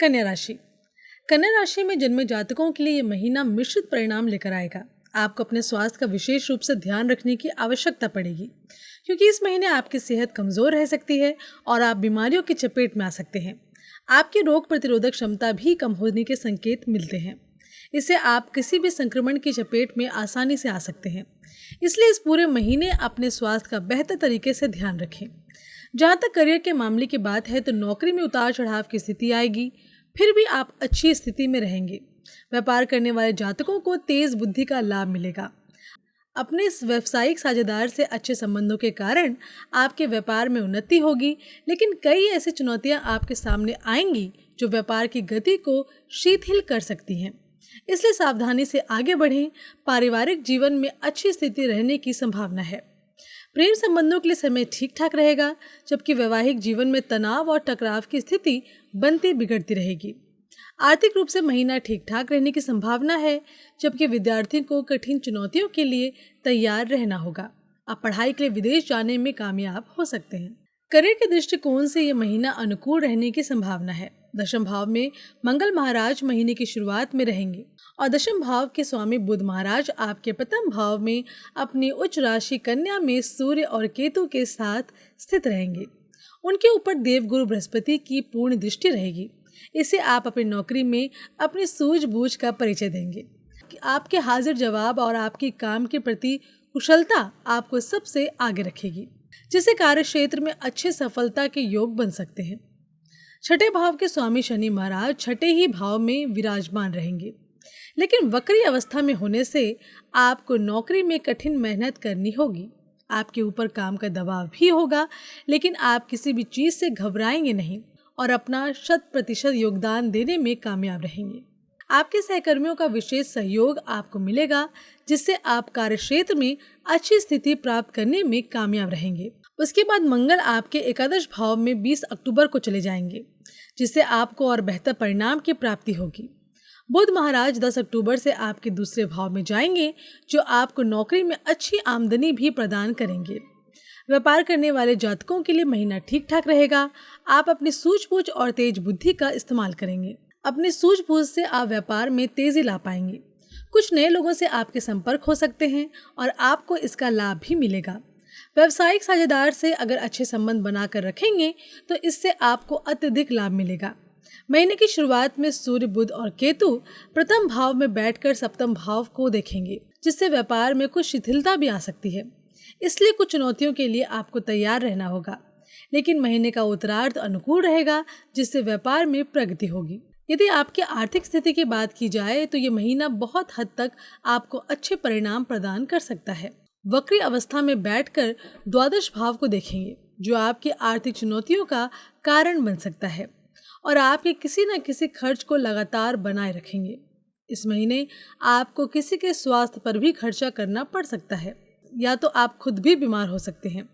कन्या राशि। कन्या राशि में जन्मे जातकों के लिए यह महीना मिश्रित परिणाम लेकर आएगा। आपको अपने स्वास्थ्य का विशेष रूप से ध्यान रखने की आवश्यकता पड़ेगी, क्योंकि इस महीने आपकी सेहत कमजोर रह सकती है और आप बीमारियों की चपेट में आ सकते हैं। आपकी रोग प्रतिरोधक क्षमता भी कम होने के संकेत मिलते हैं। इससे आप किसी भी संक्रमण की चपेट में आसानी से आ सकते हैं। इसलिए इस पूरे महीने अपने स्वास्थ्य का बेहतर तरीके से ध्यान रखें। जहाँ तक करियर के मामले की बात है तो नौकरी में उतार चढ़ाव की स्थिति आएगी, फिर भी आप अच्छी स्थिति में रहेंगे। व्यापार करने वाले जातकों को तेज बुद्धि का लाभ मिलेगा। अपने इस व्यावसायिक साझेदार से अच्छे संबंधों के कारण आपके व्यापार में उन्नति होगी, लेकिन कई ऐसी चुनौतियां आपके सामने आएंगी जो व्यापार की गति को शिथिल कर सकती हैं। इसलिए सावधानी से आगे बढ़ें। पारिवारिक जीवन में अच्छी स्थिति रहने की संभावना है। प्रेम संबंधों के लिए समय ठीक ठाक रहेगा, जबकि वैवाहिक जीवन में तनाव और टकराव की स्थिति बनती बिगड़ती रहेगी। आर्थिक रूप से महीना ठीक ठाक रहने की संभावना है, जबकि विद्यार्थियों को कठिन चुनौतियों के लिए तैयार रहना होगा। आप पढ़ाई के लिए विदेश जाने में कामयाब हो सकते हैं। करियर के दृष्टिकोण से यह महीना अनुकूल रहने की संभावना है। दशम भाव में मंगल महाराज महीने की शुरुआत में रहेंगे और दशम भाव के स्वामी बुध महाराज आपके प्रथम भाव में अपनी उच्च राशि कन्या में सूर्य और केतु के साथ स्थित रहेंगे। उनके ऊपर देवगुरु बृहस्पति की पूर्ण दृष्टि रहेगी। इससे आप अपनी नौकरी में अपनी सूझबूझ का परिचय देंगे। आपके हाजिर जवाब और आपकी काम के प्रति कुशलता आपको सबसे आगे रखेगी, जिससे कार्य क्षेत्र में अच्छे सफलता के योग बन सकते हैं। छठे भाव के स्वामी शनि महाराज छठे ही भाव में विराजमान रहेंगे, लेकिन वक्री अवस्था में होने से आपको नौकरी में कठिन मेहनत करनी होगी। आपके ऊपर काम का दबाव भी होगा, लेकिन आप किसी भी चीज से घबराएंगे नहीं और अपना 100% योगदान देने में कामयाब रहेंगे। आपके सहकर्मियों का विशेष सहयोग आपको मिलेगा, जिससे आप कार्यक्षेत्र में अच्छी स्थिति प्राप्त करने में कामयाब रहेंगे। उसके बाद मंगल आपके एकादश भाव में 20 अक्टूबर को चले जाएंगे, जिससे आपको और बेहतर परिणाम की प्राप्ति होगी। बुध महाराज 10 अक्टूबर से आपके दूसरे भाव में जाएंगे, जो आपको नौकरी में अच्छी आमदनी भी प्रदान करेंगे। व्यापार करने वाले जातकों के लिए महीना ठीक ठाक रहेगा। आप अपनी सूझबूझ और तेज बुद्धि का इस्तेमाल करेंगे। अपनी सूझबूझ से आप व्यापार में तेजी ला पाएंगे। कुछ नए लोगों से आपके संपर्क हो सकते हैं और आपको इसका लाभ भी मिलेगा। व्यावसायिक साझेदार से अगर अच्छे संबंध बनाकर रखेंगे तो इससे आपको अत्यधिक लाभ मिलेगा। महीने की शुरुआत में सूर्य, बुध और केतु प्रथम भाव में बैठकर सप्तम भाव को देखेंगे, जिससे व्यापार में कुछ शिथिलता भी आ सकती है। इसलिए कुछ चुनौतियों के लिए आपको तैयार रहना होगा, लेकिन महीने का उत्तरार्ध अनुकूल रहेगा, जिससे व्यापार में प्रगति होगी। यदि आपकी आर्थिक स्थिति की बात की जाए तो ये महीना बहुत हद तक आपको अच्छे परिणाम प्रदान कर सकता है। वक्री अवस्था में बैठकर द्वादश भाव को देखेंगे, जो आपकी आर्थिक चुनौतियों का कारण बन सकता है और आपके किसी न किसी खर्च को लगातार बनाए रखेंगे। इस महीने आपको किसी के स्वास्थ्य पर भी खर्चा करना पड़ सकता है, या तो आप खुद भी बीमार हो सकते हैं।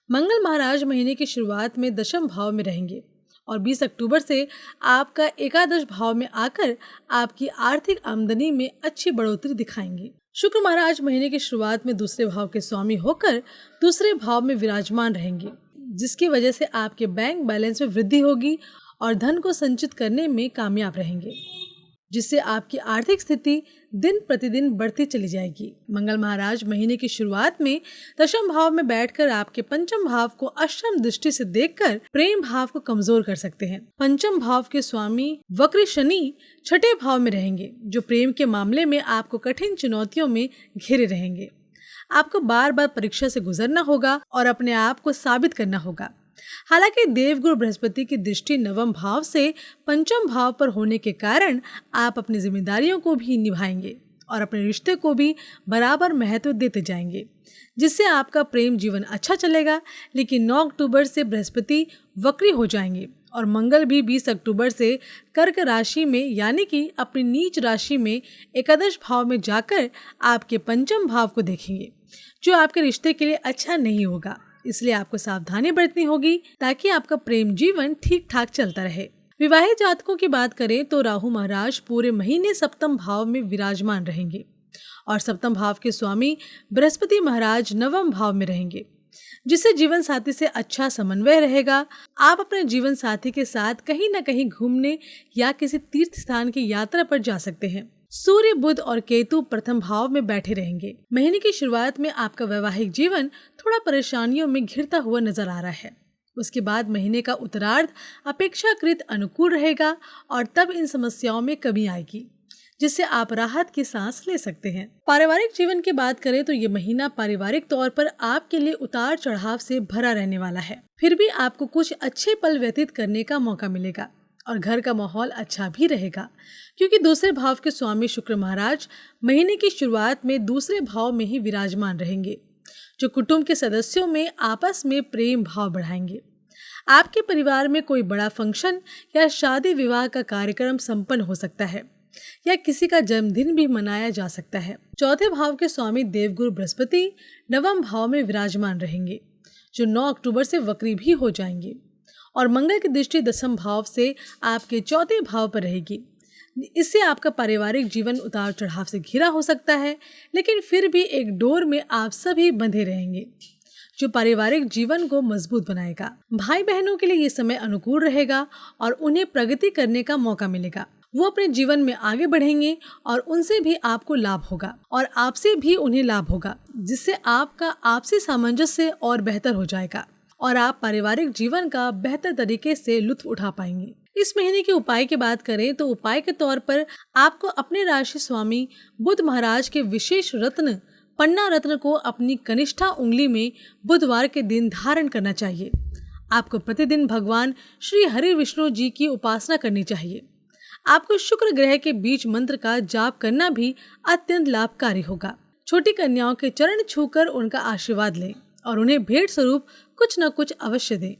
मंगल महाराज महीने की शुरुआत में दशम भाव में रहेंगे और 20 अक्टूबर से आपका एकादश भाव में आकर आपकी आर्थिक आमदनी में अच्छी बढ़ोतरी दिखाएंगे। शुक्र महाराज महीने की शुरुआत में दूसरे भाव के स्वामी होकर दूसरे भाव में विराजमान रहेंगे, जिसकी वजह से आपके बैंक बैलेंस में वृद्धि होगी और धन को संचित करने में कामयाब रहेंगे, जिससे आपकी आर्थिक स्थिति दिन प्रतिदिन बढ़ती चली जाएगी। मंगल महाराज महीने की शुरुआत में दशम भाव में बैठकर आपके पंचम भाव को अष्टम दृष्टि से देखकर प्रेम भाव को कमजोर कर सकते हैं। पंचम भाव के स्वामी वक्री शनि छठे भाव में रहेंगे, जो प्रेम के मामले में आपको कठिन चुनौतियों में घिरे रहेंगे। आपको बार बार परीक्षा से गुजरना होगा और अपने आप को साबित करना होगा। हालांकि देवगुरु बृहस्पति की दृष्टि नवम भाव से पंचम भाव पर होने के कारण आप अपनी जिम्मेदारियों को भी निभाएंगे और अपने रिश्ते को भी बराबर महत्व देते जाएंगे, जिससे आपका प्रेम जीवन अच्छा चलेगा। लेकिन 9 अक्टूबर से बृहस्पति वक्री हो जाएंगे और मंगल भी 20 अक्टूबर से कर्क राशि में यानी कि अपनी नीच राशि में एकादश भाव में जाकर आपके पंचम भाव को देखेंगे, जो आपके रिश्ते के लिए अच्छा नहीं होगा। इसलिए आपको सावधानी बरतनी होगी ताकि आपका प्रेम जीवन ठीक ठाक चलता रहे। विवाहित जातकों की बात करें तो राहु महाराज पूरे महीने सप्तम भाव में विराजमान रहेंगे और सप्तम भाव के स्वामी बृहस्पति महाराज नवम भाव में रहेंगे, जिससे जीवन साथी से अच्छा समन्वय रहेगा। आप अपने जीवन साथी के साथ कहीं न कहीं घूमने या किसी तीर्थ स्थान की यात्रा पर जा सकते हैं। सूर्य, बुध और केतु प्रथम भाव में बैठे रहेंगे। महीने की शुरुआत में आपका वैवाहिक जीवन थोड़ा परेशानियों में घिरता हुआ नजर आ रहा है। उसके बाद महीने का उत्तरार्ध अपेक्षाकृत अनुकूल रहेगा और तब इन समस्याओं में कमी आएगी, जिससे आप राहत की सांस ले सकते हैं। पारिवारिक जीवन की बात करें तो ये महीना पारिवारिक तौर पर आपके लिए उतार चढ़ाव से भरा रहने वाला है। फिर भी आपको कुछ अच्छे पल व्यतीत करने का मौका मिलेगा और घर का माहौल अच्छा भी रहेगा, क्योंकि दूसरे भाव के स्वामी शुक्र महाराज महीने की शुरुआत में दूसरे भाव में ही विराजमान रहेंगे, जो कुटुंब के सदस्यों में आपस में प्रेम भाव बढ़ाएंगे। आपके परिवार में कोई बड़ा फंक्शन या शादी विवाह का कार्यक्रम संपन्न हो सकता है या किसी का जन्मदिन भी मनाया जा सकता है। चौथे भाव के स्वामी देवगुरु बृहस्पति नवम भाव में विराजमान रहेंगे, जो 9 अक्टूबर से वक्री भी हो जाएंगे और मंगल की दृष्टि दसम भाव से आपके चौथे भाव पर रहेगी। इससे आपका पारिवारिक जीवन उतार चढ़ाव से घिरा हो सकता है, लेकिन फिर भी एक डोर में आप सभी बंधे रहेंगे, जो पारिवारिक जीवन को मजबूत बनाएगा। भाई बहनों के लिए ये समय अनुकूल रहेगा और उन्हें प्रगति करने का मौका मिलेगा। वो अपने जीवन में आगे बढ़ेंगे और उनसे भी आपको लाभ होगा और आपसे भी उन्हें लाभ होगा, जिससे आपका आपसी सामंजस्य और बेहतर हो जाएगा और आप पारिवारिक जीवन का बेहतर तरीके से लुत्फ उठा पाएंगे। इस महीने के उपाय की बात करें तो उपाय के तौर पर आपको अपने राशि स्वामी बुध महाराज के विशेष रत्न पन्ना रत्न को अपनी कनिष्ठा उंगली में बुधवार के दिन धारण करना चाहिए। आपको प्रतिदिन भगवान श्री हरि विष्णु जी की उपासना करनी चाहिए। आपको शुक्र ग्रह के बीज मंत्र का जाप करना भी अत्यंत लाभकारी होगा। छोटी कन्याओं के चरण छूकर उनका आशीर्वाद लें और उन्हें भेंट स्वरूप कुछ न कुछ अवश्य दें।